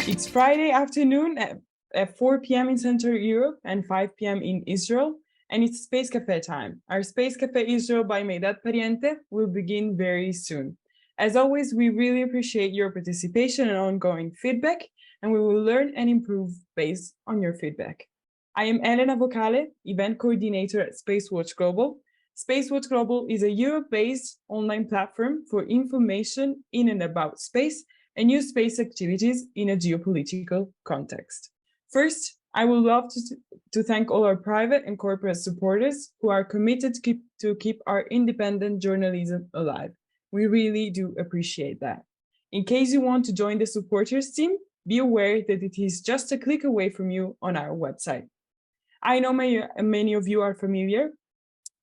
It's Friday afternoon at 4 p.m. in Central Europe and 5 p.m. in Israel, and it's Space Café time. Our Space Café Israel by Meidad Pariente will begin very soon. As always, we really appreciate your participation and ongoing feedback, and we will learn and improve based on your feedback. I am Elena Vocale, event coordinator at SpaceWatch.Global. SpaceWatch.Global is a Europe-based online platform for information in and about space and new space activities in a geopolitical context. First, I would love to thank all our private and corporate supporters who are committed to keep our independent journalism alive. We really do appreciate that. In case you want to join the supporters team, be aware that it is just a click away from you on our website. I know many of you are familiar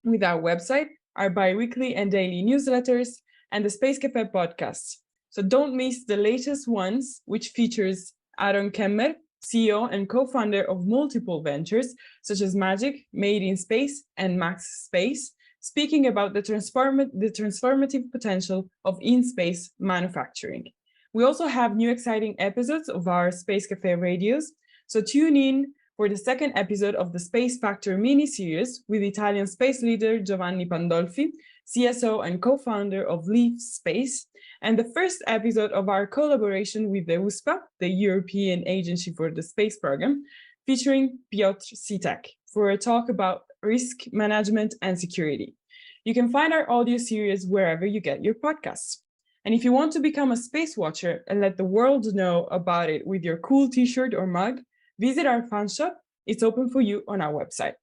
with our website, our bi-weekly and daily newsletters, and the Space Café podcasts. So don't miss the latest ones, which features Aaron Kemmer, CEO and co-founder of multiple ventures, such as Magic, Made in Space, and Max Space, speaking about the transformative potential of in-space manufacturing. We also have new exciting episodes of our Space Café radios, so tune in for the second episode of the Space Factor mini-series with Italian space leader Giovanni Pandolfi, CSO and co-founder of Leaf Space, and the first episode of our collaboration with the USPA, the European Agency for the Space Program, featuring Piotr Sitek for a talk about risk management and security. You can find our audio series wherever you get your podcasts. And if you want to become a space watcher and let the world know about it with your cool t-shirt or mug, visit our fan shop. It's open for you on our website.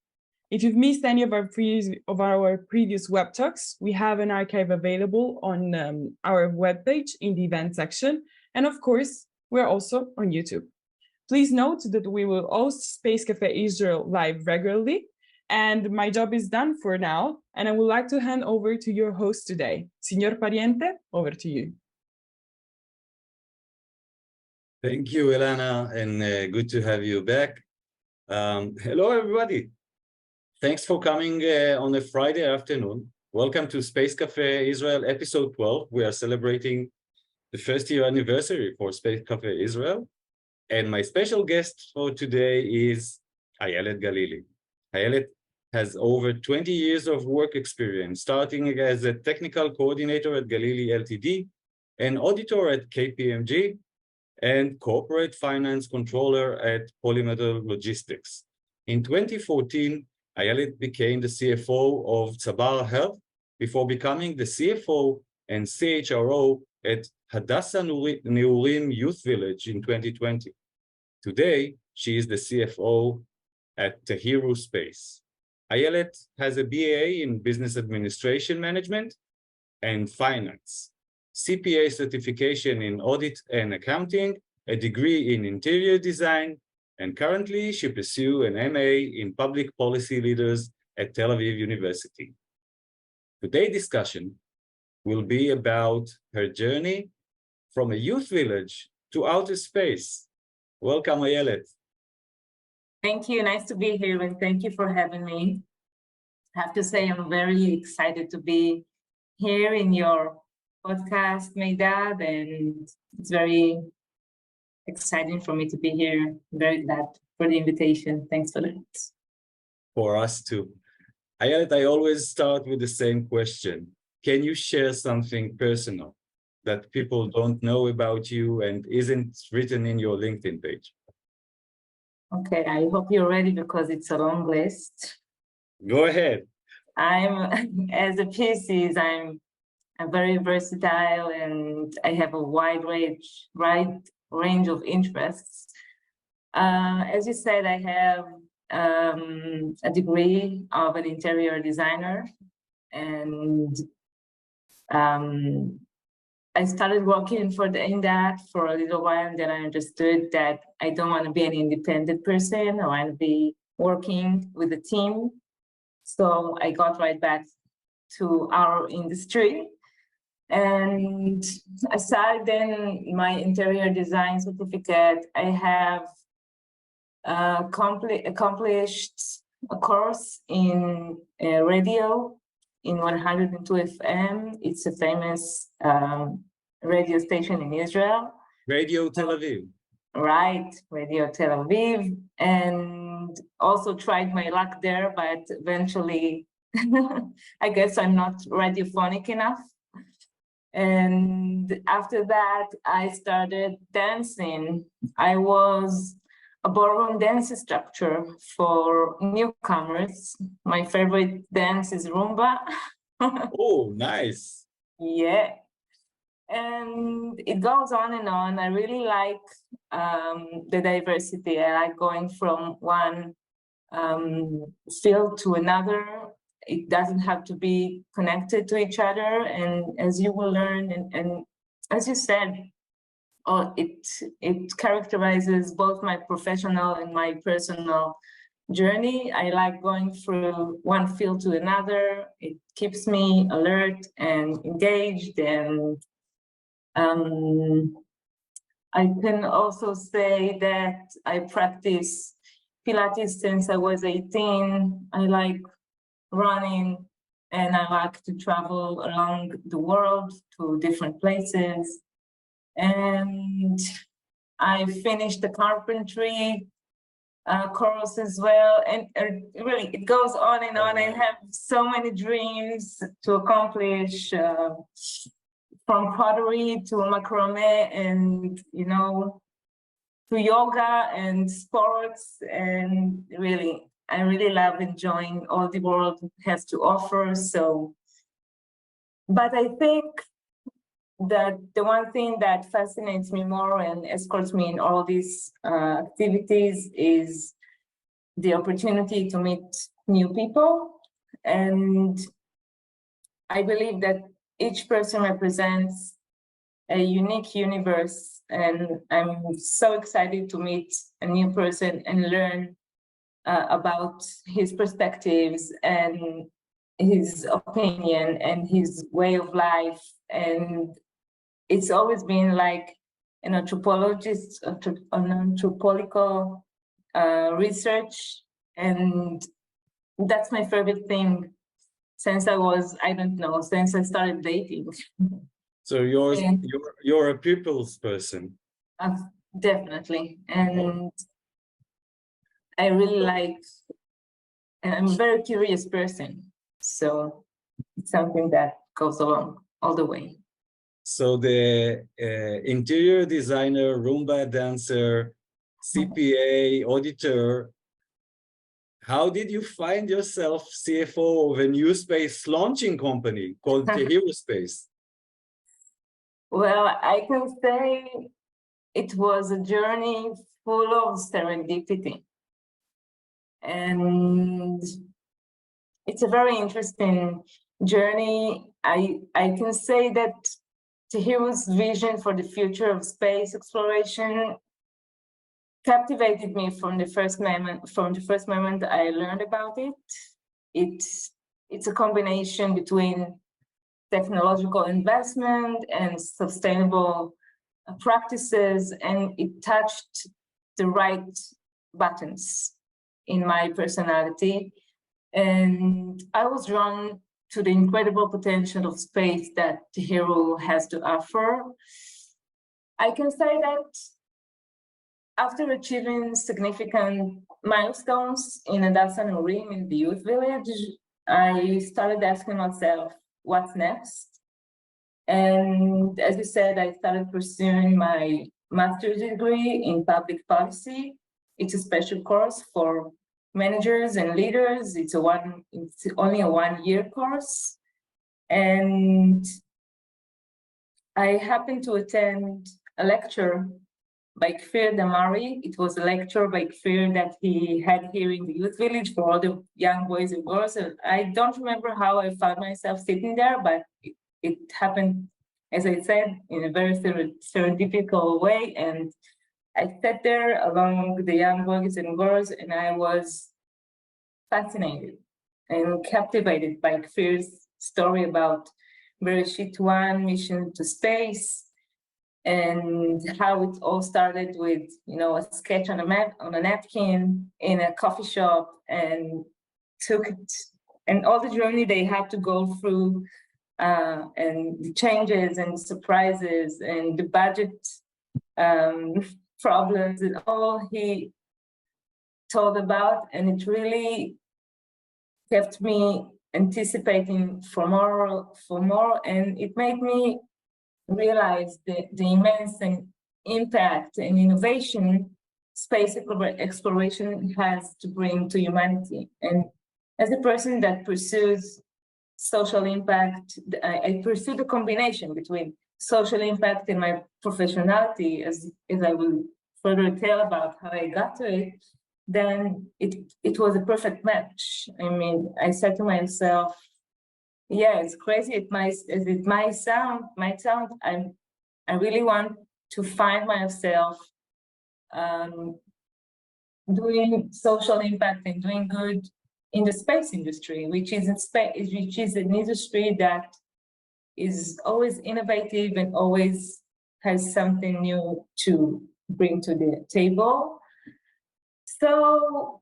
If you've missed any of our previous web talks, we have an archive available on our webpage in the event section. And of course, we're also on YouTube. Please note that we will host Space Café Israel live regularly. And my job is done for now. And I would like to hand over to your host today. Signor Pariente, over to you. Thank you, Elena, and good to have you back. Hello, everybody. Thanks for coming on a Friday afternoon. Welcome to Space Café Israel, episode 12. We are celebrating the first year anniversary for Space Café Israel. And my special guest for today is Ayelet Galili. Ayelet has over 20 years of work experience, starting as a technical coordinator at Galili Ltd, an auditor at KPMG, and corporate finance controller at Polymetal Logistics. In 2014, Ayelet became the CFO of Tzabar Health before becoming the CFO and CHRO at Hadassah Neurim Youth Village in 2020. Today, she is the CFO at Tehiru Space. Ayelet has a BA in Business Administration Management and Finance, CPA certification in Audit and Accounting, a degree in Interior Design, and currently she pursues an MA in Public Policy Leaders at Tel Aviv University. Today's discussion will be about her journey from a youth village to outer space. Welcome, Ayelet. Thank you. Nice to be here, and thank you for having me. I have to say I'm very excited to be here in your podcast, Meidad, and it's very exciting for me to be here. I'm very glad for the invitation. Thanks for that. For us too. Ayelet, I always start with the same question. Can you share something personal that people don't know about you and isn't written in your LinkedIn page? Okay, I hope you're ready because it's a long list. Go ahead. As a PhD, I'm very versatile and I have a wide range of interests. As you said, I have a degree of an interior designer, and I started working in that for a little while, and then I understood that I don't want to be an independent person. I want to be working with a team. So I got right back to our industry. And aside then my interior design certificate, I have accomplished a course in radio in 102 FM. It's a famous radio station in Israel. Radio Tel Aviv. Right, Radio Tel Aviv, and also tried my luck there, but eventually I guess I'm not radiophonic enough. And after that, I started dancing. I was a ballroom dance instructor for newcomers. My favorite dance is Roomba. Oh, nice. Yeah. And it goes on and on. I really like the diversity. I like going from one field to another. It doesn't have to be connected to each other. And as you will learn, and as you said, it characterizes both my professional and my personal journey. I like going through one field to another. It keeps me alert and engaged, and I can also say that I practice Pilates since I was 18. I like running, and I like to travel around the world to different places. And I finished the carpentry course as well. And really, it goes on and on. I have so many dreams to accomplish, from pottery to macrame, and to yoga and sports. And really, I really love enjoying all the world has to offer. So, but I think that the one thing that fascinates me more and escorts me in all these activities is the opportunity to meet new people. And I believe that each person represents a unique universe, and I'm so excited to meet a new person and learn about his perspectives and his opinion and his way of life. And it's always been like an anthropological research, and that's my favorite thing since since I started dating. So you're a people's person. Definitely. And I really and I'm a very curious person. So it's something that goes along all the way. So the interior designer, Roomba dancer, CPA, auditor, how did you find yourself CFO of a new space launching company called Tehiru Space? Well, I can say it was a journey full of serendipity. And it's a very interesting journey. I can say that Tehiru's vision for the future of space exploration captivated me from the first moment I learned about it. It's a combination between technological investment and sustainable practices, and it touched the right buttons in my personality. And I was drawn to the incredible potential of space that Tehiru has to offer. I can say that after achieving significant milestones in Hadassah Nurim in the youth village, I started asking myself, what's next? And as you said, I started pursuing my master's degree in public policy. It's a special course for managers and leaders. It's only a 1-year course. And I happened to attend a lecture by Kfir Damari. It was a lecture by Kfir that he had here in the youth village for all the young boys and girls. And I don't remember how I found myself sitting there, but it happened, as I said, in a very serendipitous way. And I sat there along the young boys and girls, and I was fascinated and captivated by Kfir's story about Bereshit 1 mission to space, and how it all started with a sketch on a napkin in a coffee shop, and took it, and all the journey they had to go through, and the changes and surprises and the budget problems and all he told about, and it really kept me anticipating for more, and it made me realize the immense impact and innovation space exploration has to bring to humanity. And as a person that pursues social impact, I pursue the combination between social impact and my professionality, as I will further tell about how I got to it. Then it was a perfect match. I mean, I said to myself, yeah, it's crazy. It might sound. I really want to find myself doing social impact and doing good in the space industry, which is an industry that is always innovative and always has something new to bring to the table. So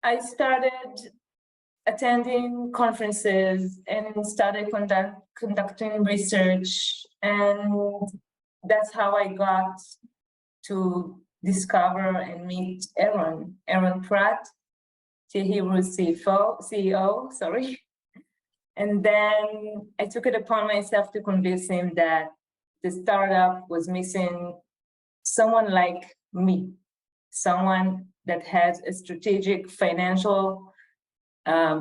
I started attending conferences and started conducting research, and that's how I got to discover and meet Aaron Pratt, Tehiru CEO, sorry. And then I took it upon myself to convince him that the startup was missing someone like me, someone that has a strategic financial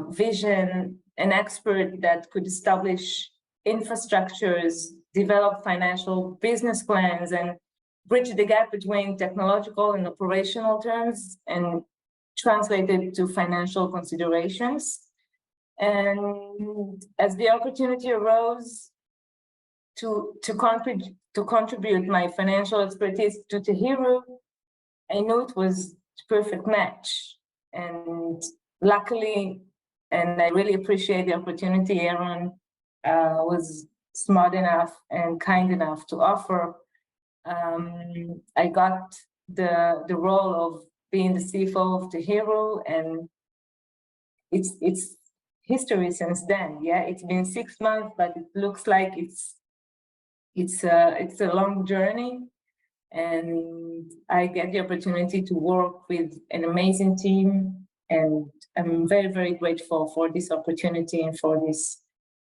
vision, an expert that could establish infrastructures, develop financial business plans, and bridge the gap between technological and operational terms and translate it to financial considerations. And as the opportunity arose to contribute my financial expertise to Tehiru, I knew it was a perfect match. And luckily, and I really appreciate the opportunity, Aaron was smart enough and kind enough to offer. I got the role of being the CFO of Tehiru, and it's history since then. Yeah, it's been 6 months, but it looks like it's a long journey, and I get the opportunity to work with an amazing team, and I'm very, very grateful for this opportunity and for this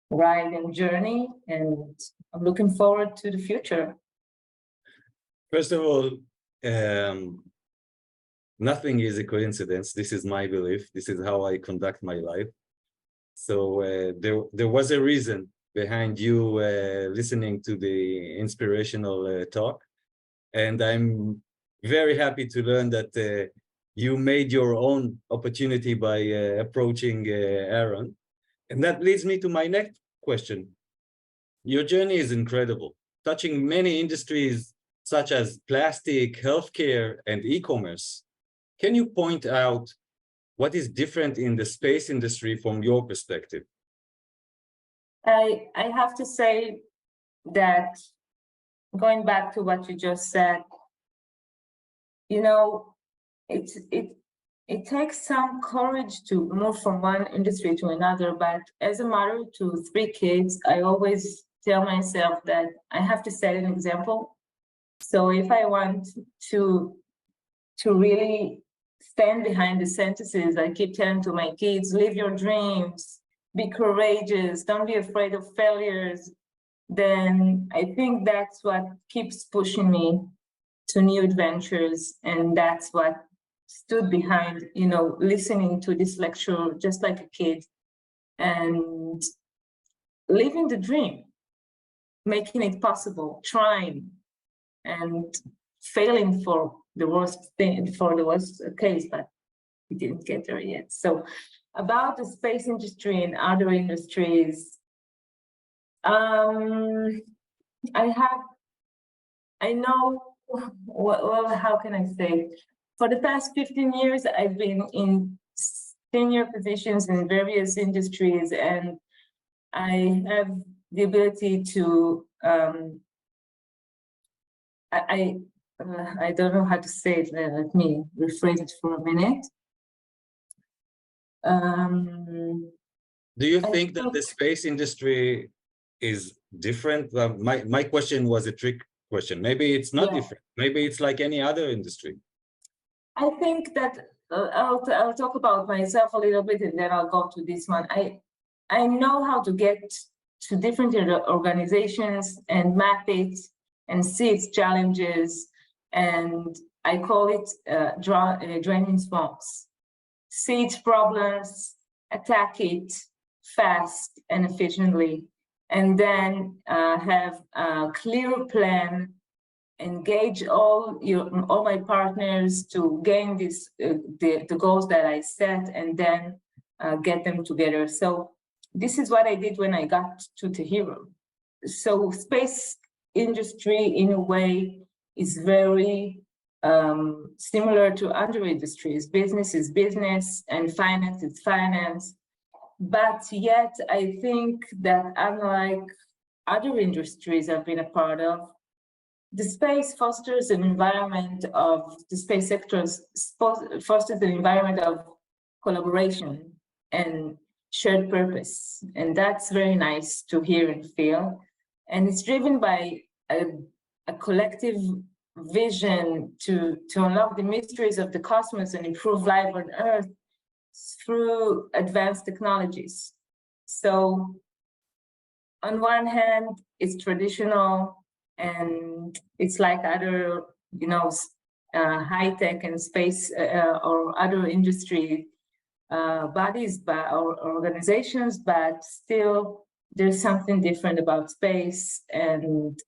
ride and journey, and I'm looking forward to the future. First of all, nothing is a coincidence. This is my belief. This is how I conduct my life. So there was a reason behind you listening to the inspirational talk. And I'm very happy to learn that you made your own opportunity by approaching Aaron. And that leads me to my next question. Your journey is incredible, touching many industries such as plastic, healthcare, and e-commerce. Can you point out what is different in the space industry from your perspective? I have to say that, going back to what you just said, you know, it takes some courage to move from one industry to another, but as a mother to 3 kids, I always tell myself that I have to set an example. So if I want to really stand behind the sentences I keep telling to my kids, live your dreams, be courageous, don't be afraid of failures, then I think that's what keeps pushing me to new adventures. And that's what stood behind, you know, listening to this lecture just like a kid and living the dream, making it possible, trying and failing for the worst case, but we didn't get there yet. So about the space industry and other industries, I know, well, how can I say? For the past 15 years, I've been in senior positions in various industries, and I have the ability to, I don't know how to say it. Let me rephrase it for a minute. Do you think that the space industry is different? My question was a trick question. Maybe it's not Yeah. different. Maybe it's like any other industry. I think that I'll talk about myself a little bit, and then I'll go to this one. I know how to get to different organizations and map it and see its challenges, and I call it draining swamps. See its problems, attack it fast and efficiently, and then have a clear plan, engage all my partners to gain the goals that I set, and then get them together. So this is what I did when I got to Tehiru. So space industry, in a way, is very similar to other industries. Business is business, and finance is finance. But yet, I think that unlike other industries I've been a part of, the space fosters an environment of, the space sectors fosters an environment of collaboration and shared purpose. And that's very nice to hear and feel. And it's driven by a collective vision to unlock the mysteries of the cosmos and improve life on Earth through advanced technologies. So on one hand, it's traditional, and it's like other, high tech and space or other industry bodies or organizations, but still there's something different about space. And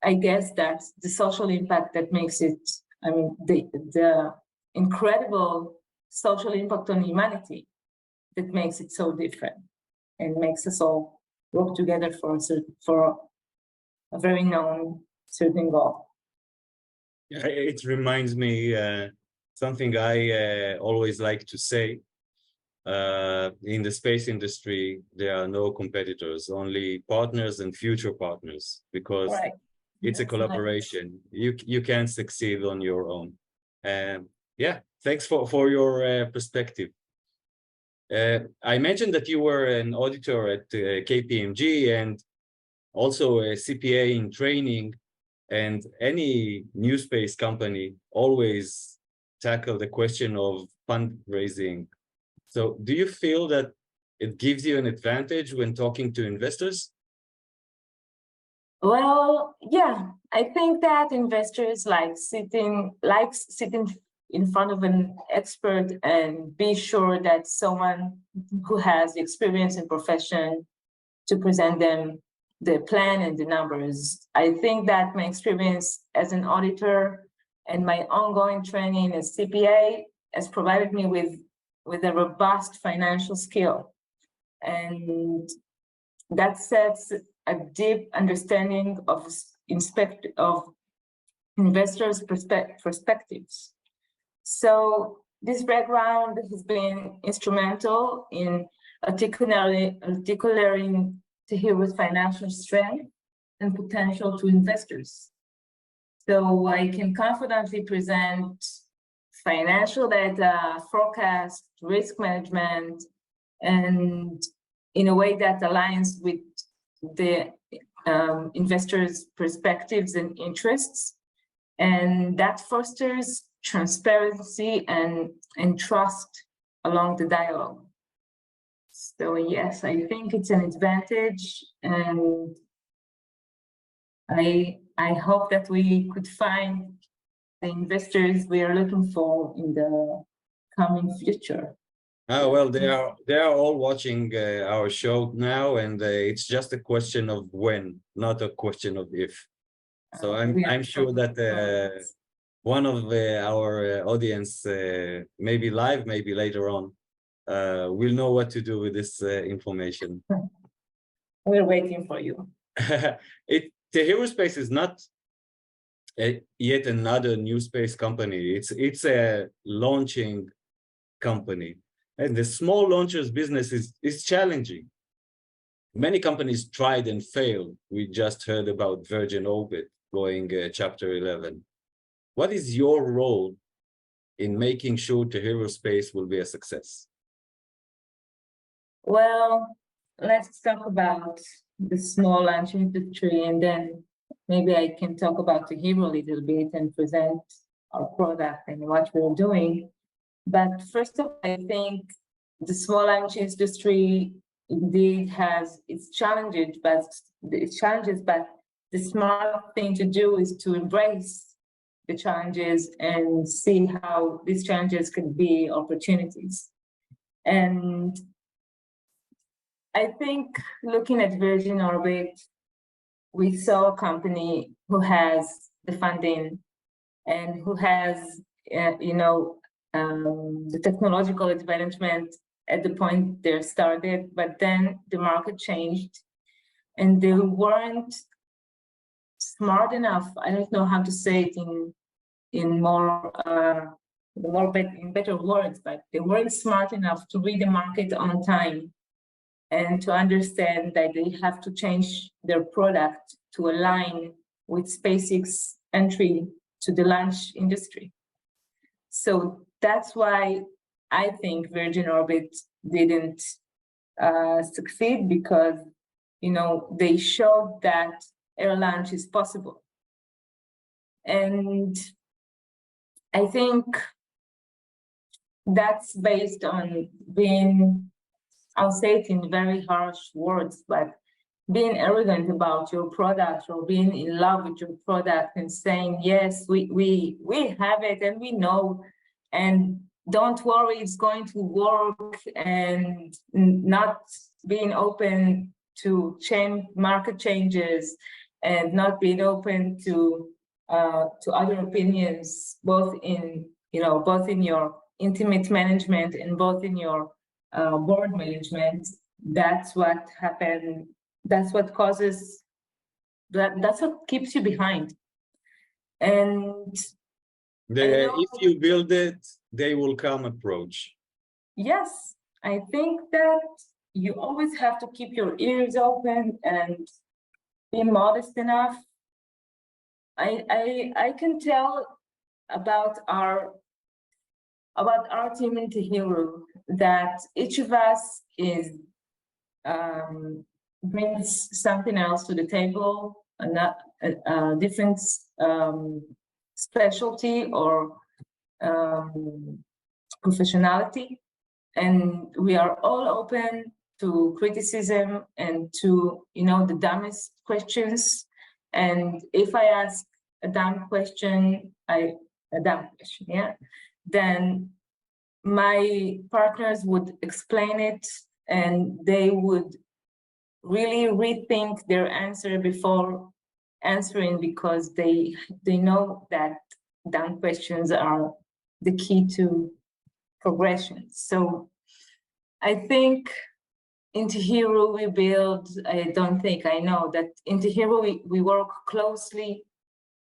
I guess that's the social impact that makes it, the incredible social impact on humanity that makes it so different and makes us all work together for a very known certain goal. It reminds me something I always like to say. In the space industry, there are no competitors, only partners and future partners, because it's a collaboration. Nice. You can't succeed on your own. Thanks for your perspective. I mentioned that you were an auditor at KPMG and also a CPA in training, and any new space company always tackle the question of fundraising. So do you feel that it gives you an advantage when talking to investors? Well, yeah, I think that investors like sitting in front of an expert and be sure that someone who has the experience and profession to present them the plan and the numbers. I think that my experience as an auditor and my ongoing training as CPA has provided me with a robust financial skill. And that sets a deep understanding of investors' perspectives. So this background has been instrumental in articulating Tehiru's financial strength and potential to investors. So I can confidently present financial data, forecast, risk management, and in a way that aligns with the investors' perspectives and interests. And that fosters transparency and trust along the dialogue. So yes, I think it's an advantage, and I hope that we could find the investors we are looking for in the coming future. Well, they are all watching our show now, and it's just a question of when, not a question of if. So I'm sure that one of our audience, maybe live, maybe later on, we'll know what to do with this information. We're waiting for you. Tehiru Space is not yet another new space company. It's a launching company, and the small launchers business is challenging. Many companies tried and failed. We just heard about Virgin Orbit going chapter 11. What is your role in making sure Tehiru Space will be a success? Well, let's talk about the small launch industry, and then maybe I can talk about Tehiru a little bit and present our product and what we're doing. But first of all, I think the small lunch industry indeed has its challenges, but the smart thing to do is to embrace the challenges and see how these challenges could be opportunities. And I think looking at Virgin Orbit, we saw a company who has the funding and who has, the technological advancement at the point they started, but then the market changed and they weren't smart enough. I don't know how to say it in better words, but they weren't smart enough to read the market on time and to understand that they have to change their product to align with SpaceX entry to the launch industry. So that's why I think Virgin Orbit didn't succeed, because they showed that air launch is possible. And I think that's based on being, I'll say it in very harsh words, but being arrogant about your product or being in love with your product and saying, yes, we have it and we know, and don't worry, it's going to work, and not being open to market changes and not being open to other opinions, both in your intimate management and both in your board management. That's what happened. That's what causes that's what keeps you behind. And if you build it, they will come approach. Yes, I think that you always have to keep your ears open and be modest enough. I can tell about our team in Tehiru that each of us brings something else to the table, a different specialty or professionality, and we are all open to criticism and to the dumbest questions. And if I ask a dumb question, then my partners would explain it, and they would really rethink their answer before answering, because they know that dumb questions are the key to progression. So I think in Tehiru we build, I know that in Tehiru we work closely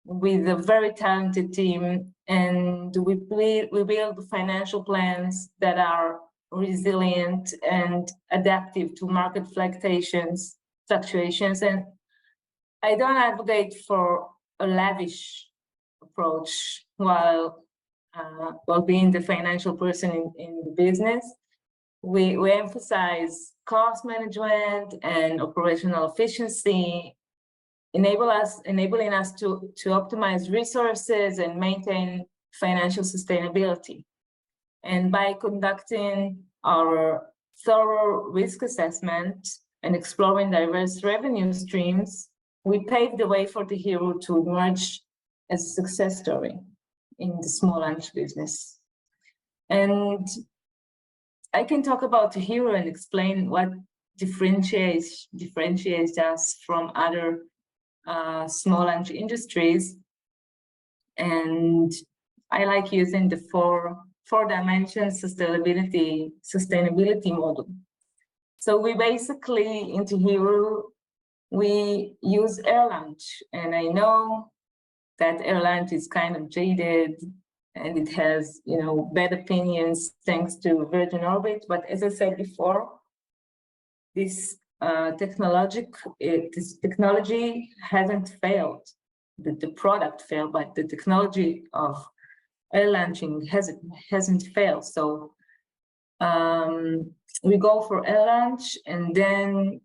with a very talented team, and we build financial plans that are resilient and adaptive to market fluctuations. And I don't advocate for a lavish approach while being the financial person in the business. We emphasize cost management and operational efficiency, enabling us to optimize resources and maintain financial sustainability. And by conducting our thorough risk assessment and exploring diverse revenue streams, we paved the way for Tehiru to emerge as a success story in the small lunch business. And I can talk about Tehiru and explain what differentiates us from other small lunch industries. And I like using the four-dimension sustainability model. So we basically, in Tehiru, we use air lunch, and I know that air lunch is kind of jaded and it has, bad opinions thanks to Virgin Orbit. But as I said before, this technology hasn't failed. The product failed, but the technology of air launching hasn't failed. So we go for air launch, and then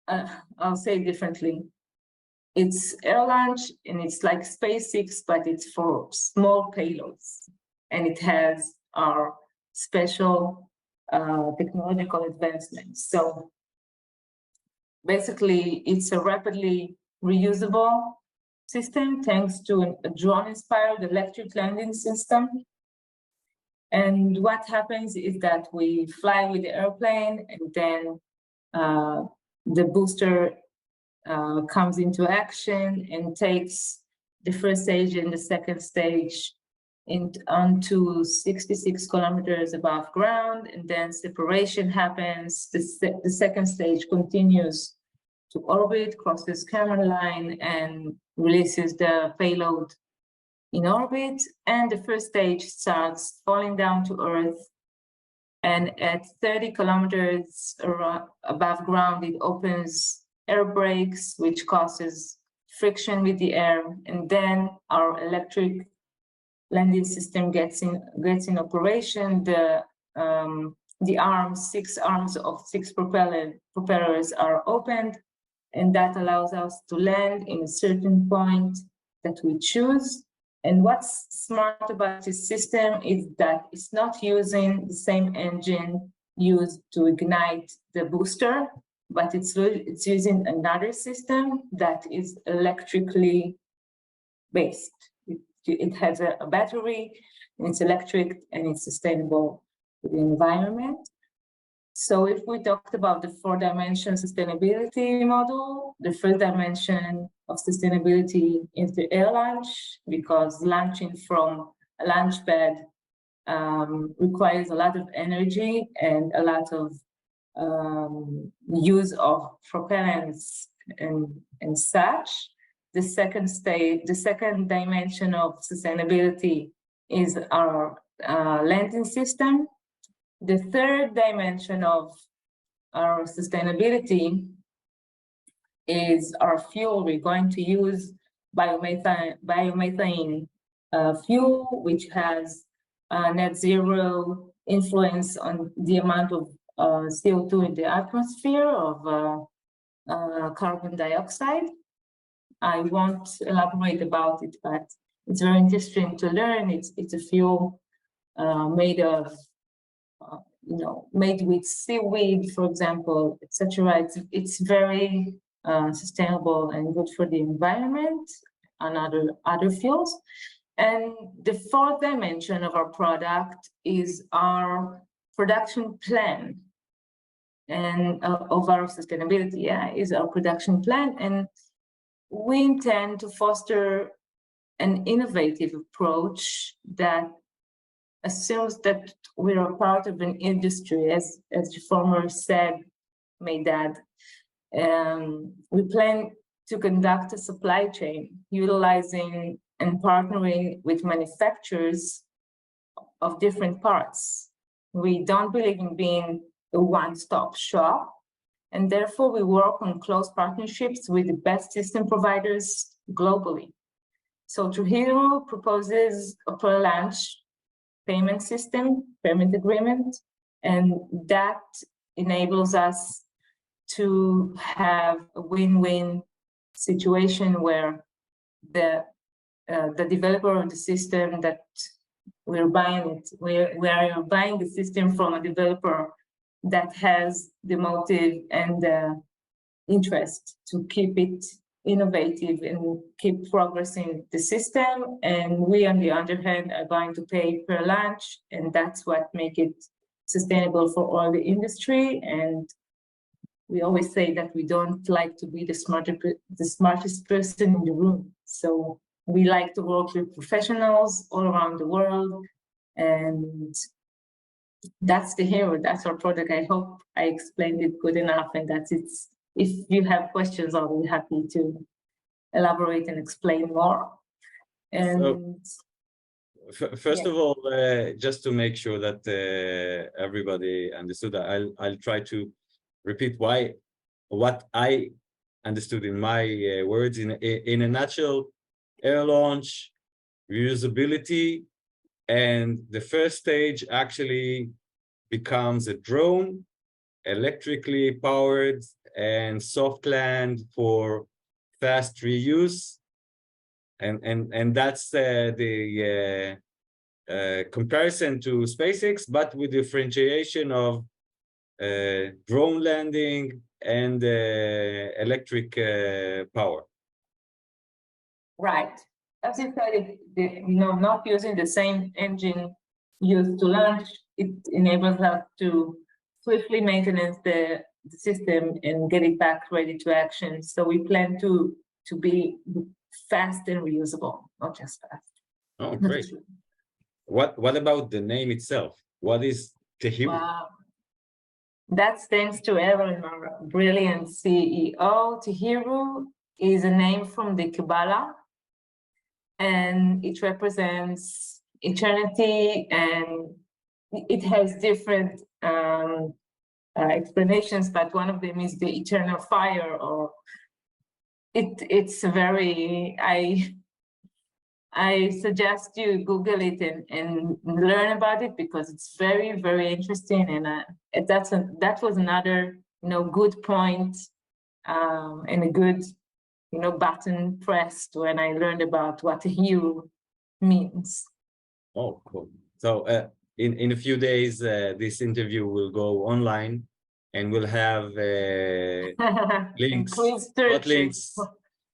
I'll say it differently. It's air launch, and it's like SpaceX, but it's for small payloads, and it has our special technological advancements. So basically, it's a rapidly reusable system thanks to a drone-inspired electric landing system. And what happens is that we fly with the airplane, and then the booster comes into action and takes the first stage and the second stage onto 66 kilometers above ground, and then separation happens. The second stage continues to orbit, crosses camera line, and releases the payload in orbit. And the first stage starts falling down to Earth. And at 30 kilometers above ground, it opens air brakes, which causes friction with the air. And then our electric landing system gets in operation. The arms, 6 arms of 6 propellers are opened, and that allows us to land in a certain point that we choose. And what's smart about this system is that it's not using the same engine used to ignite the booster, but it's using another system that is electrically based. It has a battery, and it's electric, and it's sustainable for the environment. So if we talked about the 4-dimension sustainability model, the first dimension of sustainability is the air launch, because launching from a launch pad requires a lot of energy and a lot of use of propellants and such. The second dimension of sustainability is our landing system. The third dimension of our sustainability is our fuel. We're going to use biomethane fuel, which has net zero influence on the amount of CO2 in the atmosphere of carbon dioxide. I won't elaborate about it, but it's very interesting to learn. It's a fuel made of, made with seaweed, for example, etc. It's very sustainable and good for the environment and other fuels. And the fourth dimension of our product is our production plan, and of our sustainability, is our production plan. And we intend to foster an innovative approach that assumes that we are part of an industry, as the former said, Meidad. We plan to conduct a supply chain utilizing and partnering with manufacturers of different parts. We don't believe in being a one-stop shop, and therefore we work on close partnerships with the best system providers globally. So Tehiru proposes a per-launch payment system, payment agreement, and that enables us to have a win-win situation where the developer of the system that we're buying we are buying the system from a developer that has the motive and the interest to keep it innovative and keep progressing the system. And we, on the other hand, are going to pay per launch, and that's what makes it sustainable for all the industry. And we always say that we don't like to be the smartest person in the room. So we like to work with professionals all around the world, and that's Tehiru. That's our product. I hope I explained it good enough, and that's it. If you have questions, I'll be happy to elaborate and explain more. And first of all, just to make sure that everybody understood, I'll try to repeat what I understood in my words. In a nutshell, air launch, reusability, and the first stage actually becomes a drone, electrically powered, and soft land for fast reuse. And that's the comparison to SpaceX, but with differentiation of drone landing and electric power. Right. As you said, not using the same engine used to launch, it enables us to swiftly maintain the system and get it back ready to action. So we plan to be fast and reusable, not just fast. Oh, great. What about the name itself? What is Tehiru? Wow. That's thanks to Aaron, our brilliant CEO. Tehiru is a name from the Kabbalah, and it represents eternity, and it has different explanations, but one of them is the eternal fire, or it's a very, I suggest you Google it and learn about it, because it's very, very interesting. And that was another, good point and a good, button pressed when I learned about what Tehiru means. Oh, cool. So in a few days, this interview will go online, and we'll have links, hot links.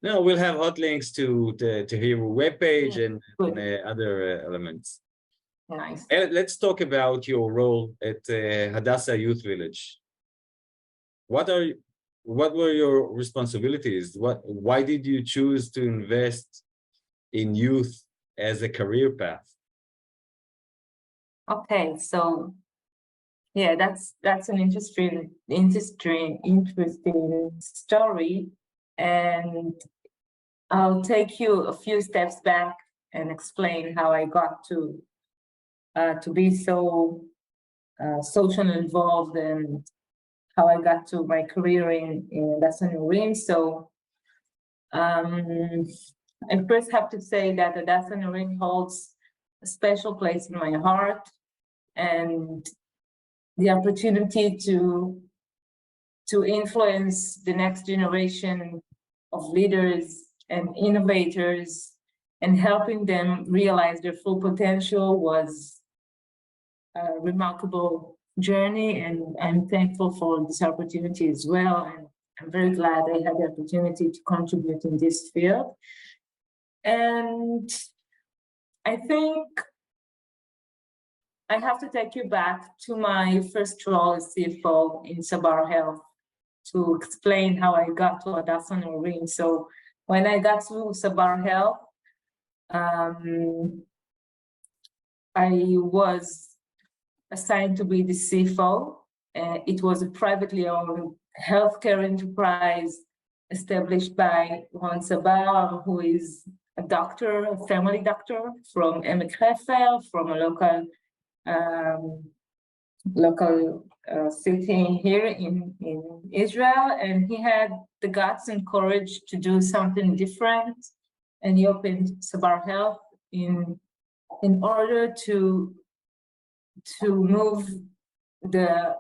No, we'll have hot links to the Tehiru webpage and other elements. Nice. Let's talk about your role at Hadassah Youth Village. What were your responsibilities? Why did you choose to invest in youth as a career path? Okay, so yeah, that's an interesting story. And I'll take you a few steps back and explain how I got to be so socially involved, and how I got to my career in Hadassah Nurim. So I first have to say that Hadassah Nurim holds a special place in my heart, and the opportunity to influence the next generation of leaders and innovators and helping them realize their full potential was a remarkable journey, and I'm thankful for this opportunity as well. And I'm very glad I had the opportunity to contribute in this field. And I think I have to take you back to my first role as CFO in Sabar Health to explain how I got to Hadassah Nurim. So when I got to Sabar Health, I was assigned to be the CFO. It was a privately owned healthcare enterprise established by Ron Sabar, who is a doctor, a family doctor from Emek Hefer, from a local city here in Israel, and he had the guts and courage to do something different, and he opened Sabar Health in order to move the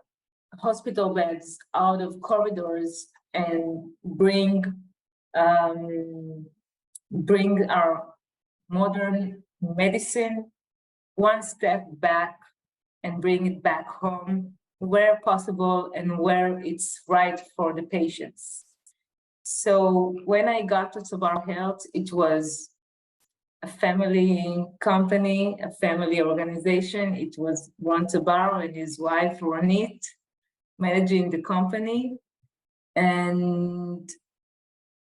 hospital beds out of corridors and bring our modern medicine one step back and bring it back home where possible and where it's right for the patients. So when I got to Sabar Health, it was a family company, a family organization. It was Ron Sabar and his wife, Ronit, managing the company. And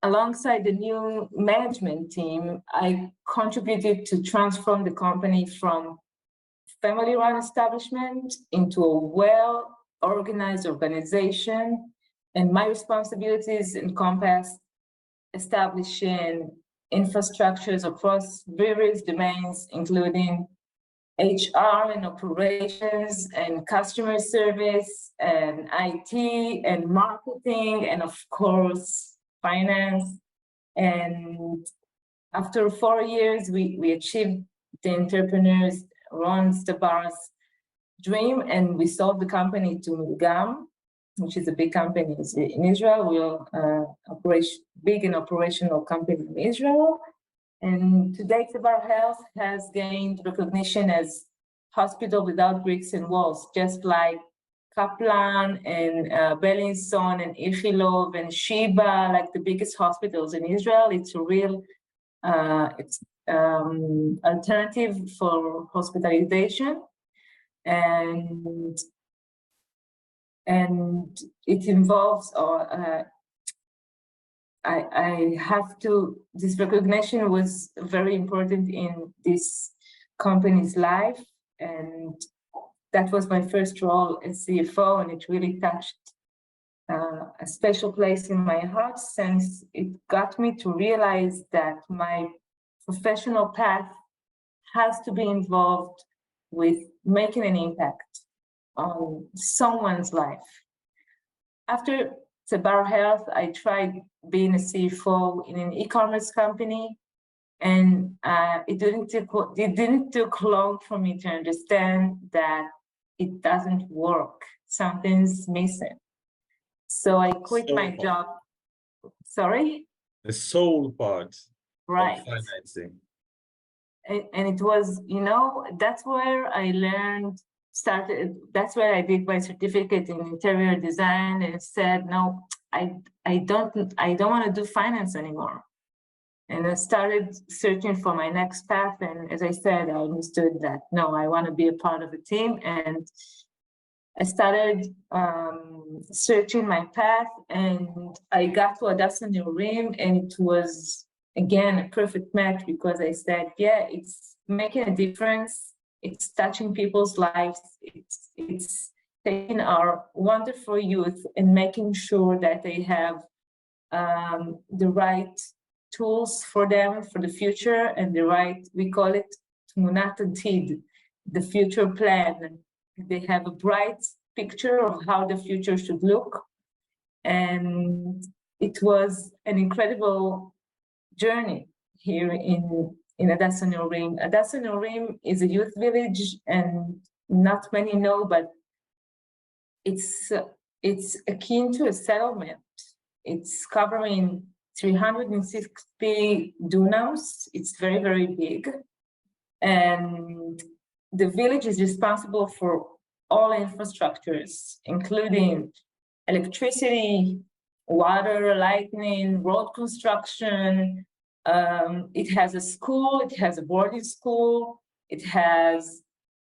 alongside the new management team, I contributed to transform the company from family-run establishment into a well-organized organization. And my responsibilities encompass establishing infrastructures across various domains, including HR and operations and customer service and IT and marketing and of course, finance. And after 4 years, we achieved the entrepreneurs Ron Sabar's dream, and we sold the company to Milgam. which is a big company in Israel. We're big and operational company in Israel. And today, Tzibar Health has gained recognition as hospital without bricks and walls, just like Kaplan and Bellinson and Ichilov and Sheba, like the biggest hospitals in Israel. It's a real alternative for hospitalization, and it involves this recognition was very important in this company's life, and that was my first role as CFO, and it really touched a special place in my heart, since it got me to realize that my professional path has to be involved with making an impact on someone's life. After Tzibar Health, I tried being a CFO in an e-commerce company, and it didn't take long for me to understand that it doesn't work. Something's missing. So I quit my job. Sorry? The soul part. Right. Of financing. And it was, that's where I that's where I did my certificate in interior design, and said, no, I don't want to do finance anymore. And I started searching for my next path. And as I said, I understood that, no, I want to be a part of a team. And I started searching my path, and I got to Hadassah Neurim, and it was, again, a perfect match, because I said, yeah, it's making a difference. It's touching people's lives. It's taking our wonderful youth and making sure that they have the right tools for them for the future, and the right, we call it Tmunat Atid, the future plan. They have a bright picture of how the future should look. And it was an incredible journey here in Hadassah Neurim. Hadassah Neurim is a youth village, and not many know, but it's akin to a settlement. It's covering 360 dunams. It's very, very big. And the village is responsible for all infrastructures, including electricity, water, lighting, road construction. It has a school, it has a boarding school, it has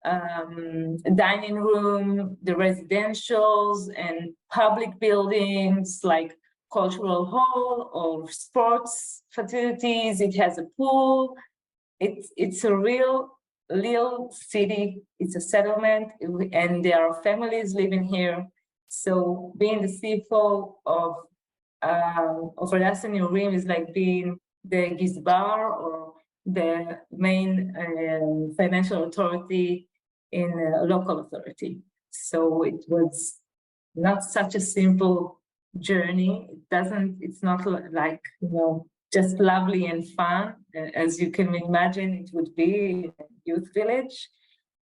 a dining room, the residentials and public buildings like cultural hall or sports facilities. It has a pool. It's a real city. It's a settlement, and there are families living here. So being the CFO of Hadassah Neurim is like being the Gizbar, or the main financial authority in a local authority. So it was not such a simple journey. It's not like, just lovely and fun, as you can imagine it would be in a youth village.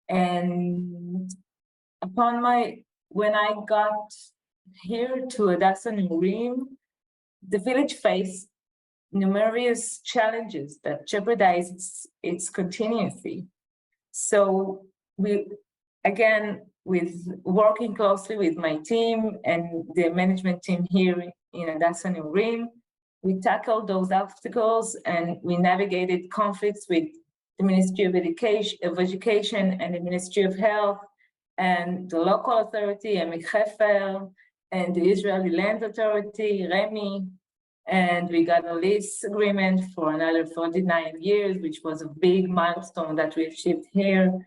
And when I got here to Hadassah Neurim, the village faced numerous challenges that jeopardize its continuity. So with working closely with my team and the management team here in Hadassah Neurim, we tackled those obstacles, and we navigated conflicts with the Ministry of Education and the Ministry of Health and the local authority, Emek Hefer, and the Israeli Land Authority, Remi. And we got a lease agreement for another 49 years, which was a big milestone that we achieved here.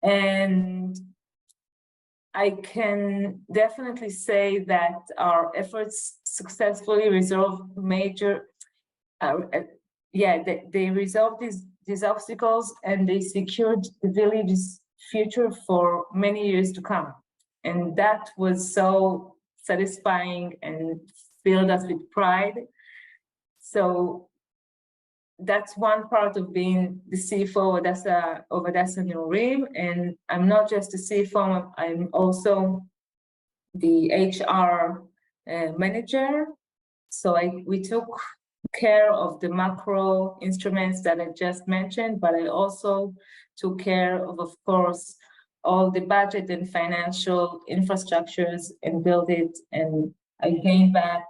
And I can definitely say that our efforts successfully resolved they resolved these obstacles, and they secured the village's future for many years to come. And that was so satisfying and filled us with pride. So that's one part of being the CFO of Hadassah Neurim. And I'm not just a CFO, I'm also the HR manager. So we took care of the macro instruments that I just mentioned, but I also took care of course, all the budget and financial infrastructures and build it. And I gained back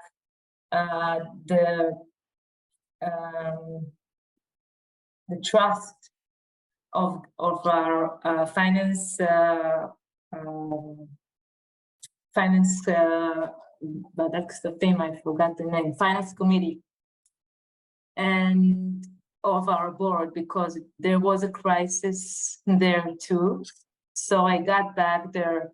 the trust of our finance but that's the thing, I forgot the name, finance committee, and of our board, because there was a crisis there too. So I got back their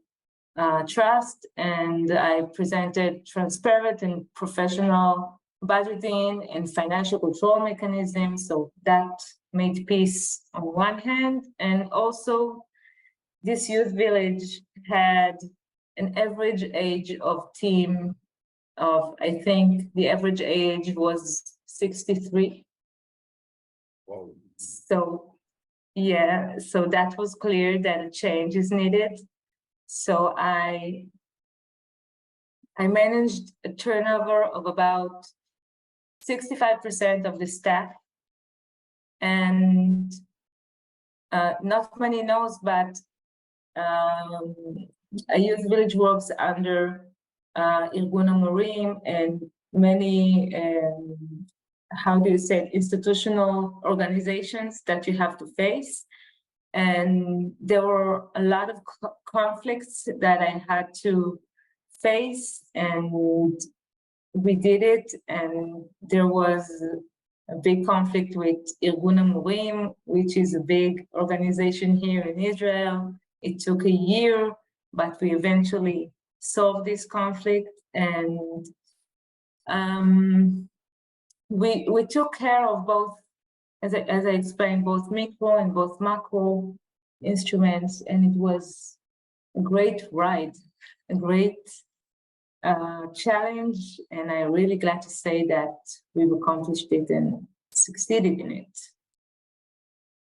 trust, and I presented transparent and professional budgeting and financial control mechanisms. So that made peace on one hand, and also this youth village had an average age of team of, I think the average age was 63. Wow. So yeah, so that was clear that a change is needed. So I managed a turnover of about 65% of the staff, and not many knows, but a youth village works under Irgun Morim and many, how do you say, institutional organizations that you have to face. And there were a lot of conflicts that I had to face, and we did it. And there was a big conflict with Irgun Morim, which is a big organization here in Israel. It took a year, but we eventually solved this conflict. And we took care of both, as I explained, both micro and both macro instruments, and it was a great ride, a great challenge, and I'm really glad to say that we've accomplished it and succeeded in it.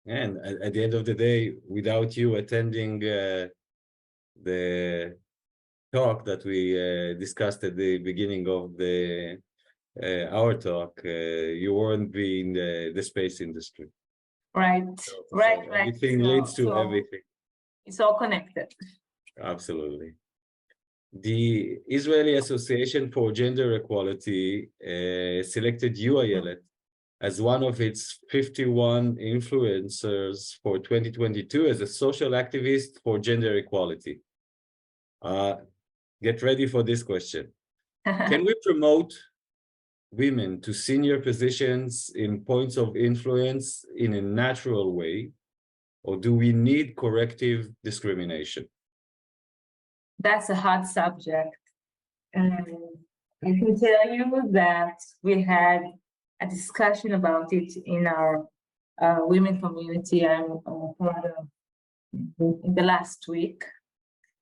And at the end of the day, without you attending the talk that we discussed at the beginning of our talk, you won't be in the space industry. Right, right. Everything leads to everything. It's all connected. Absolutely. The Israeli Association for Gender Equality selected you, Ayelet, as one of its 51 influencers for 2022 as a social activist for gender equality. Get ready for this question. Can we promote women to senior positions in points of influence in a natural way, or do we need corrective discrimination? That's a hot subject. I can tell you that we had a discussion about it in our women community I'm part of in the last week.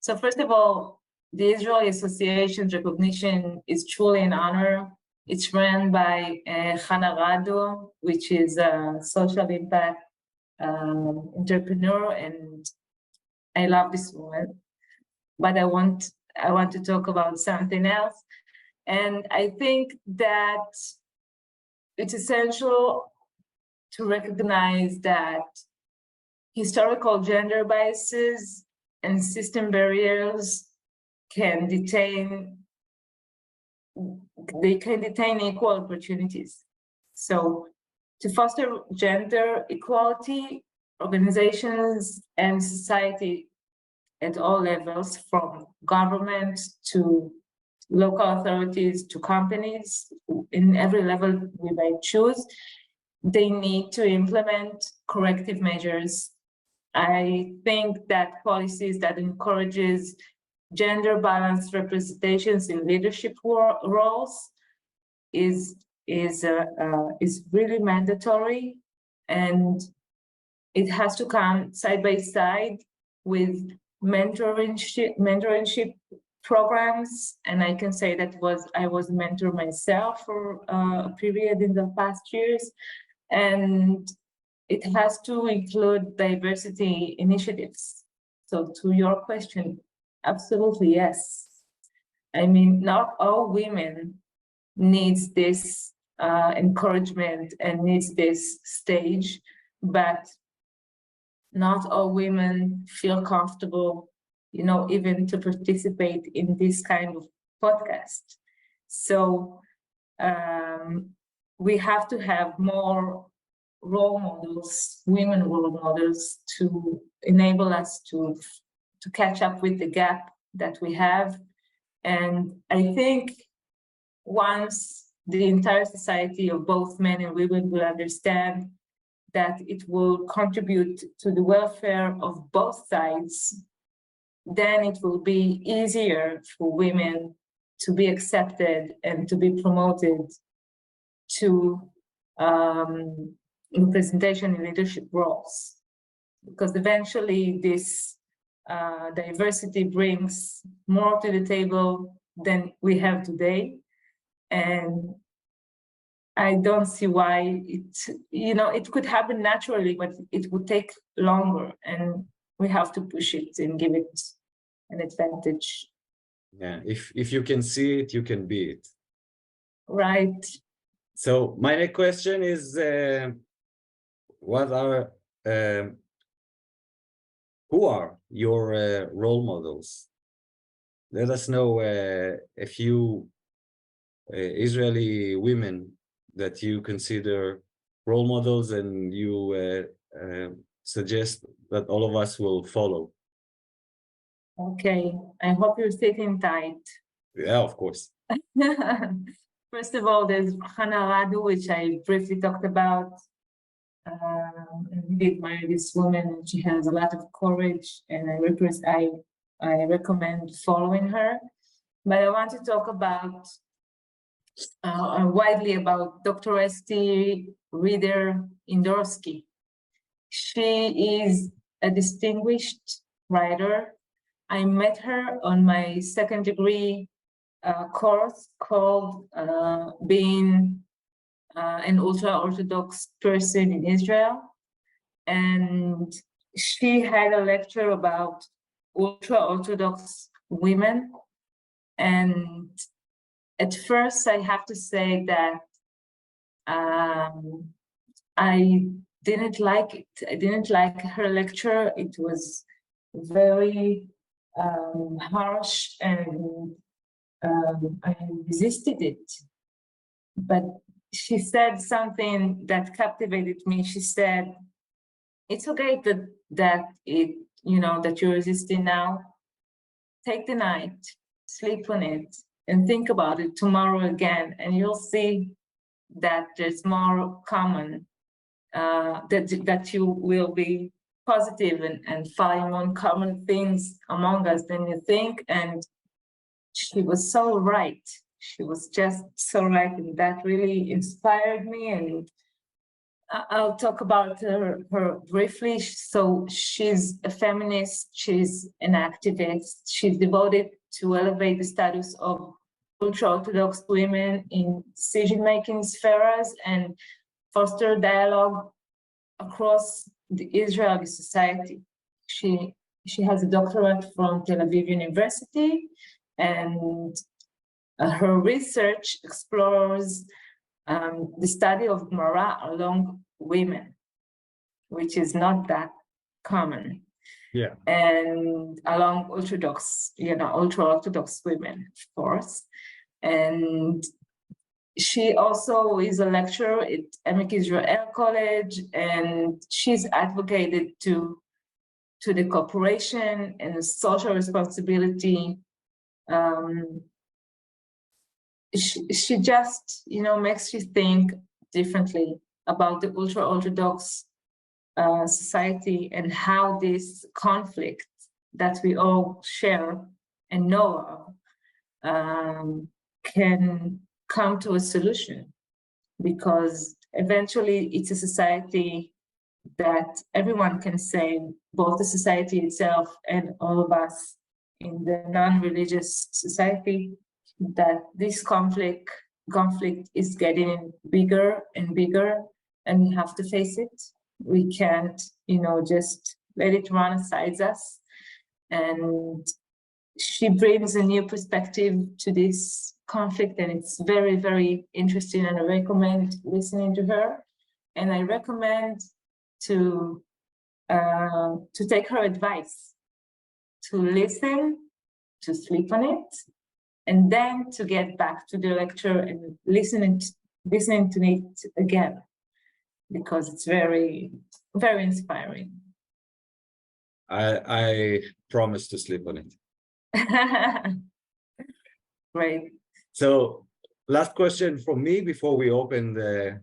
So first of all, the Israeli Association's recognition is truly an honor. It's run by Hannah Rado, which is a social impact entrepreneur, and I love this woman. But I want to talk about something else. And I think that it's essential to recognize that historical gender biases and system barriers can detain equal opportunities. So to foster gender equality, organizations and society at all levels, from government to local authorities to companies, in every level we might choose, they need to implement corrective measures. I think that policies that encourages gender balanced representations in leadership roles is really mandatory, and it has to come side by side with mentorship programs. And I can say that I was a mentor myself for a period in the past years, and it has to include diversity initiatives. So to your question, absolutely yes. I mean, not all women needs this encouragement and needs this stage, but not all women feel comfortable, even to participate in this kind of podcast. So we have to have more role models, women role models, to enable us to catch up with the gap that we have. And I think once the entire society of both men and women will understand that it will contribute to the welfare of both sides, then it will be easier for women to be accepted and to be promoted to representation in leadership roles. Because eventually this diversity brings more to the table than we have today. And I don't see why it could happen naturally, but it would take longer, and we have to push it and give it an advantage. Yeah, if you can see it, you can be it. Right. So my next question is, who are your role models? Let us know a few Israeli women that you consider role models and you suggest that all of us will follow. Okay, I hope you're sitting tight. Yeah, of course. First of all, there's Hannah Radu, which I briefly talked about. I really admire this woman, and she has a lot of courage, and I recommend following her. But I want to talk about widely about Dr. Esti Reader Indorsky. She is a distinguished writer. I met her on my second degree course called Being an Ultra-Orthodox Person in Israel. And she had a lecture about ultra-Orthodox women. And at first, I have to say that I didn't like it. I didn't like her lecture. It was very harsh, and I resisted it. But she said something that captivated me. She said, "It's okay that you're resisting now. Take the night, sleep on it, and think about it tomorrow again, and you'll see that there's more common, that you will be positive and find more common things among us than you think." And she was so right. She was just so right, and that really inspired me. And I'll talk about her briefly. So she's a feminist, she's an activist, she's devoted to elevate the status of ultra-Orthodox women in decision-making spheres and foster dialogue across the Israeli society. She has a doctorate from Tel Aviv University, and her research explores the study of Gemara along women, which is not that common. Yeah. And along ultra-Orthodox women, of course. And she also is a lecturer at Emek Israel College, and she's advocated to the cooperation and the social responsibility. She just, makes you think differently about the ultra-Orthodox society and how this conflict that we all share and know of can come to a solution, because eventually it's a society that everyone can say, both the society itself and all of us in the non-religious society, that this conflict is getting bigger and bigger, and we have to face it. We can't, just let it run aside us. And she brings a new perspective to this conflict, and it's very, very interesting, and I recommend listening to her. And I recommend to take her advice, to listen, to sleep on it, and then to get back to the lecture and listening to it again, because it's very, very inspiring. I promise to sleep on it. Great. So last question from me before we open the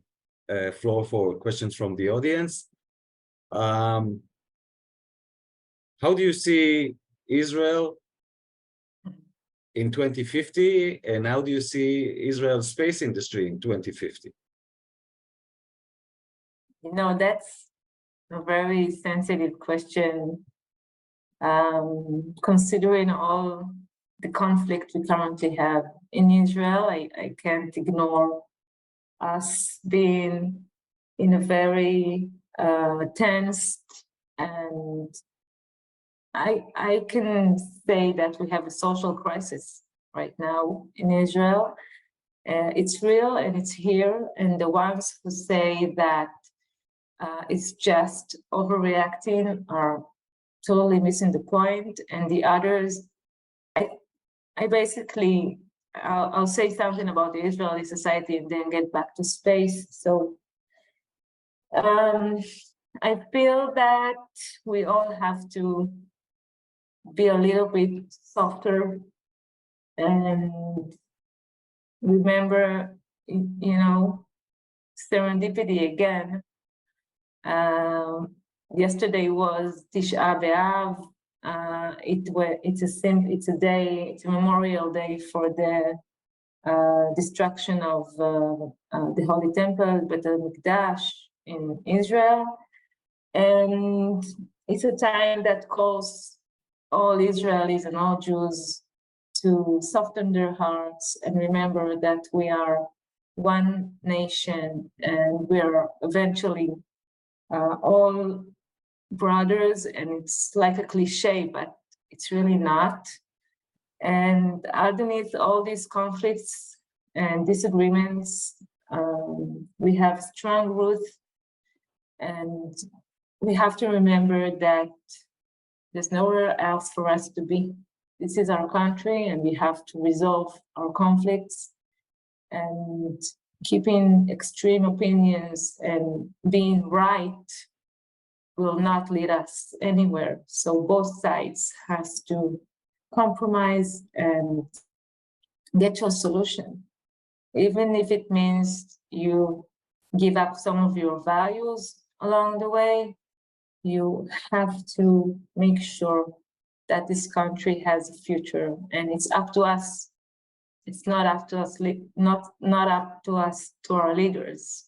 floor for questions from the audience. How do you see Israel in 2050, and how do you see Israel's space industry in 2050? You know, that's a very sensitive question, considering all the conflict we currently have in Israel. I can't ignore us being in a very tense, and I can say that we have a social crisis right now in Israel. It's real and it's here, and the ones who say that it's just overreacting are totally missing the point, and the others, I basically, I'll say something about the Israeli society and then get back to space. So I feel that we all have to be a little bit softer and remember, you know, serendipity again. Yesterday was Tisha B'Av. It's a memorial day for the destruction of the Holy Temple, Beit HaMikdash in Israel, and it's a time that calls all Israelis and all Jews to soften their hearts and remember that we are one nation and we are eventually all brothers. And it's like a cliche, but it's really not. And underneath all these conflicts and disagreements, we have strong roots, and we have to remember that there's nowhere else for us to be. This is our country, and we have to resolve our conflicts. And keeping extreme opinions and being right will not lead us anywhere. So both sides has to compromise and get to a solution. Even if it means you give up some of your values along the way, you have to make sure that this country has a future, and it's up to us. It's not up to us, not up to us, to our leaders.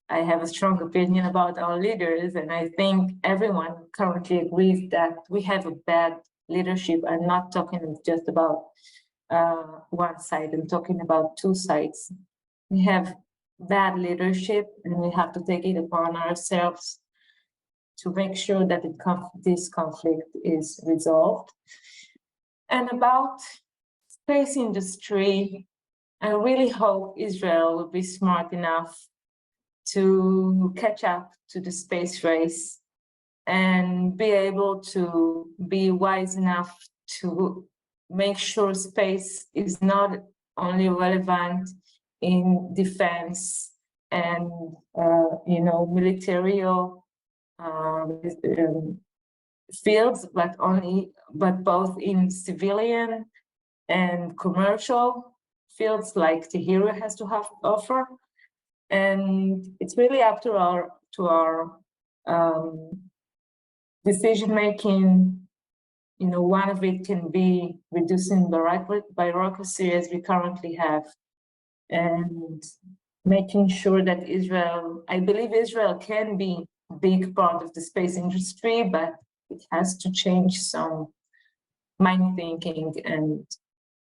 I have a strong opinion about our leaders, and I think everyone currently agrees that we have a bad leadership. I'm not talking just about one side, I'm talking about two sides. We have bad leadership, and we have to take it upon ourselves to make sure that this conflict is resolved. And about space industry, I really hope Israel will be smart enough to catch up to the space race and be able to be wise enough to make sure space is not only relevant in defense and military fields, but both in civilian and commercial fields like Tehiru has to offer. And it's really up to our decision making. One of it can be reducing bureaucracy as we currently have, and making sure that I believe Israel can be a big part of the space industry, but it has to change some mind thinking and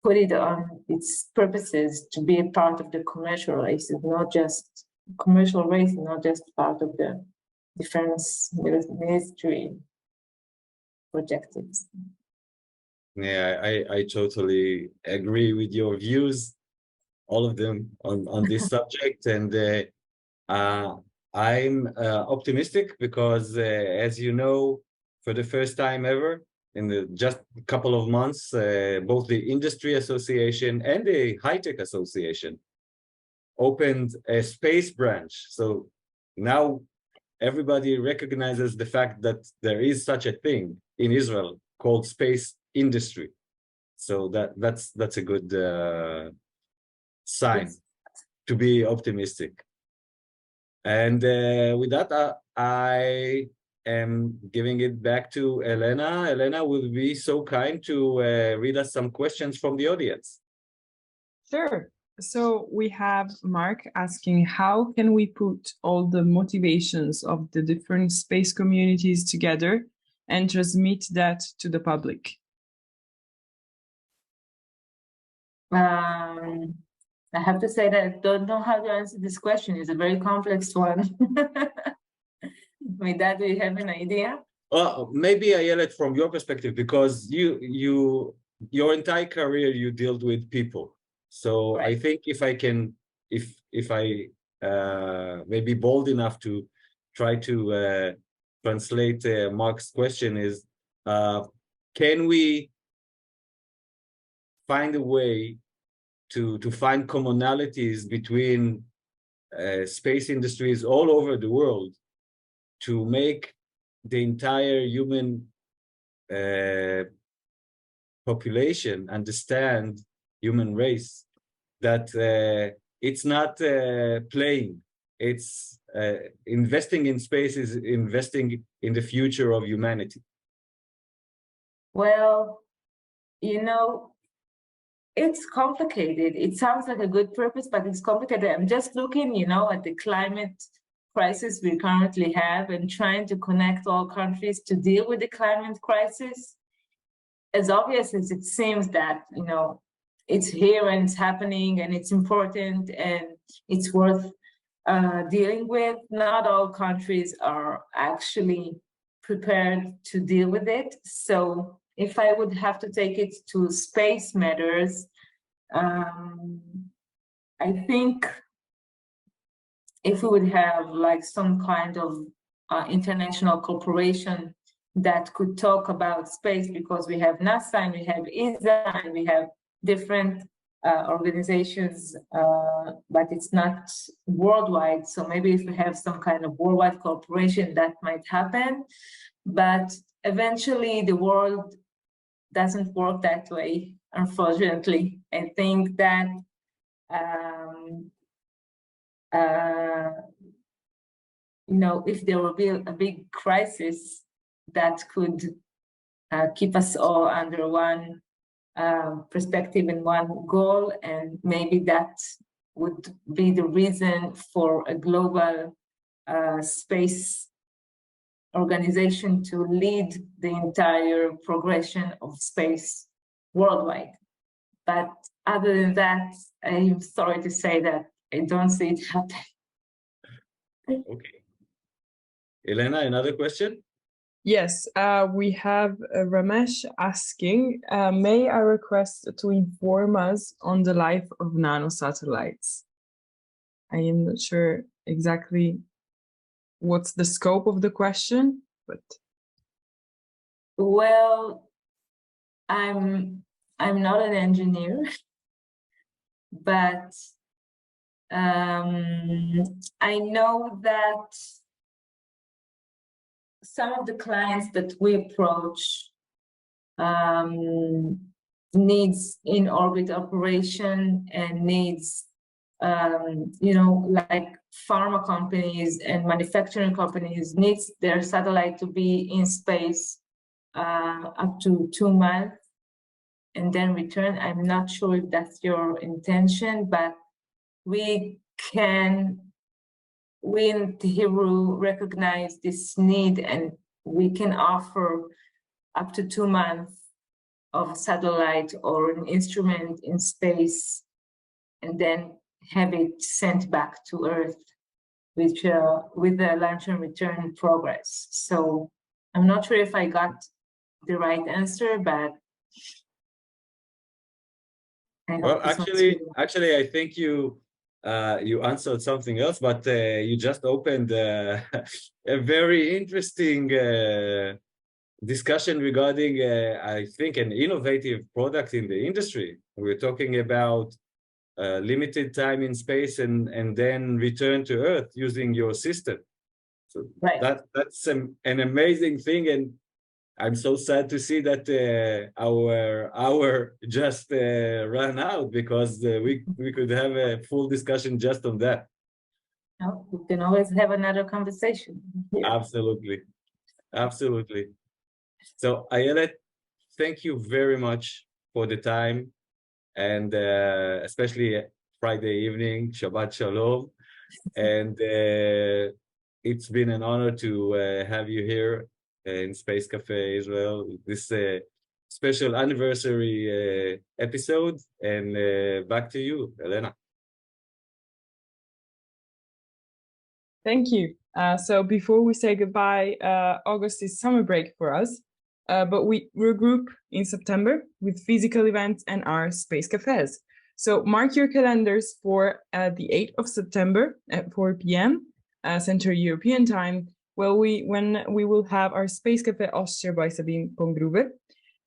put it on its purposes to be a part of the commercial race. It's not just commercial race, not just part of the defense ministry objectives. Yeah, I totally agree with your views, all of them on this subject. And I'm optimistic because, as you know, for the first time ever, in the just a couple of months, both the Industry Association and the High Tech Association opened a space branch. So now everybody recognizes the fact that there is such a thing in Israel called space industry. So that's a good sign to be optimistic. And with that, I am giving it back to Elena. Elena will be so kind to read us some questions from the audience. Sure. So we have Mark asking, how can we put all the motivations of the different space communities together and transmit that to the public? I have to say that I don't know how to answer this question. It's a very complex one. Meidad, do you have an idea? Maybe Ayelet, from your perspective, because your entire career you dealt with people. So right. I think if I can, if I may be bold enough to try to translate Mark's question is, can we find a way to find commonalities between space industries all over the world to make the entire human population understand, human race, that it's not playing, it's investing in space is investing in the future of humanity? Well, you know, it's complicated. It sounds like a good purpose, but it's complicated. I'm just looking, you know, at the climate crisis we currently have and trying to connect all countries to deal with the climate crisis. As obvious as it seems that, you know, it's here and it's happening and it's important and it's worth dealing with, not all countries are actually prepared to deal with it. So if I would have to take it to space matters, I think if we would have like some kind of international corporation that could talk about space, because we have NASA and we have ESA and we have different organizations, but it's not worldwide. So maybe if we have some kind of worldwide corporation, that might happen. But eventually the world doesn't work that way, unfortunately. I think that you know, if there will be a big crisis that could keep us all under one perspective and one goal, and maybe that would be the reason for a global space organization to lead the entire progression of space worldwide. But other than that, I'm sorry to say that I don't see it happen. Okay. Elena, another question? Yes, we have Ramesh asking, may I request to inform us on the life of nanosatellites? I am not sure exactly what's the scope of the question, but... Well, I'm not an engineer, but I know that some of the clients that we approach needs in-orbit operation and needs, you know, like pharma companies and manufacturing companies needs their satellite to be in space up to 2 months and then return. I'm not sure if that's your intention, but we in Tehiru recognize this need, and we can offer up to 2 months of satellite or an instrument in space and then have it sent back to Earth, which with the launch and return progress. So I'm not sure if I got the right answer, but Well, actually, I think you answered something else, but you just opened a very interesting discussion regarding, I think, an innovative product in the industry. We're talking about limited time in space and then return to Earth using your system. So that's an amazing thing, and I'm so sad to see that our hour just ran out, because we could have a full discussion just on that. No, we can always have another conversation. Absolutely, absolutely. So Ayelet, thank you very much for the time, and especially Friday evening, Shabbat Shalom, and it's been an honor to have you here in Space Café Israel, this special anniversary episode, and back to you, Elena. Thank you. So before we say goodbye, August is summer break for us, but we regroup in September with physical events and our space cafes. So mark your calendars for the 8th of September at 4 p.m. Central European Time, when we will have our Space Café Austria by Sabine Pongruber.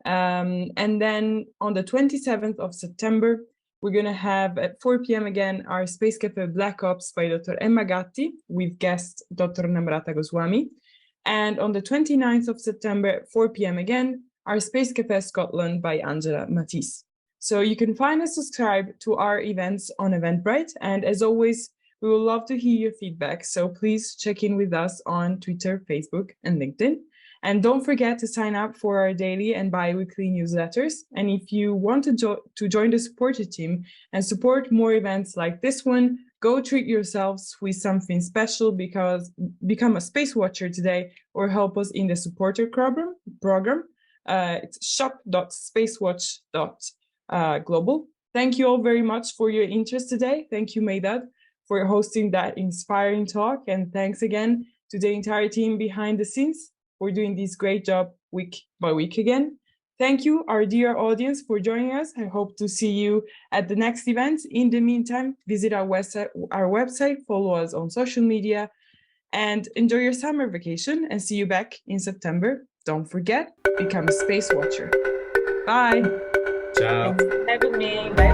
And then on the 27th of September, we're going to have at 4 p.m. again our Space Café Black Ops by Dr. Emma Gatti with guest Dr. Namrata Goswami. And on the 29th of September at 4 p.m. again, our Space Café Scotland by Angela Matisse. So you can find and subscribe to our events on Eventbrite. And as always, we would love to hear your feedback. So please check in with us on Twitter, Facebook, and LinkedIn. And don't forget to sign up for our daily and bi-weekly newsletters. And if you want to join the supporter team and support more events like this one, go treat yourselves with something special, because become a space watcher today or help us in the supporter program. It's shop.SpaceWatch.Global. Thank you all very much for your interest today. Thank you, Meidad, for hosting that inspiring talk. And thanks again to the entire team behind the scenes for doing this great job week by week again. Thank you, our dear audience, for joining us. I hope to see you at the next event. In the meantime, visit our website, follow us on social media, and enjoy your summer vacation, and see you back in September. Don't forget, become a space watcher. Bye. Ciao. Thanks for having me. Bye.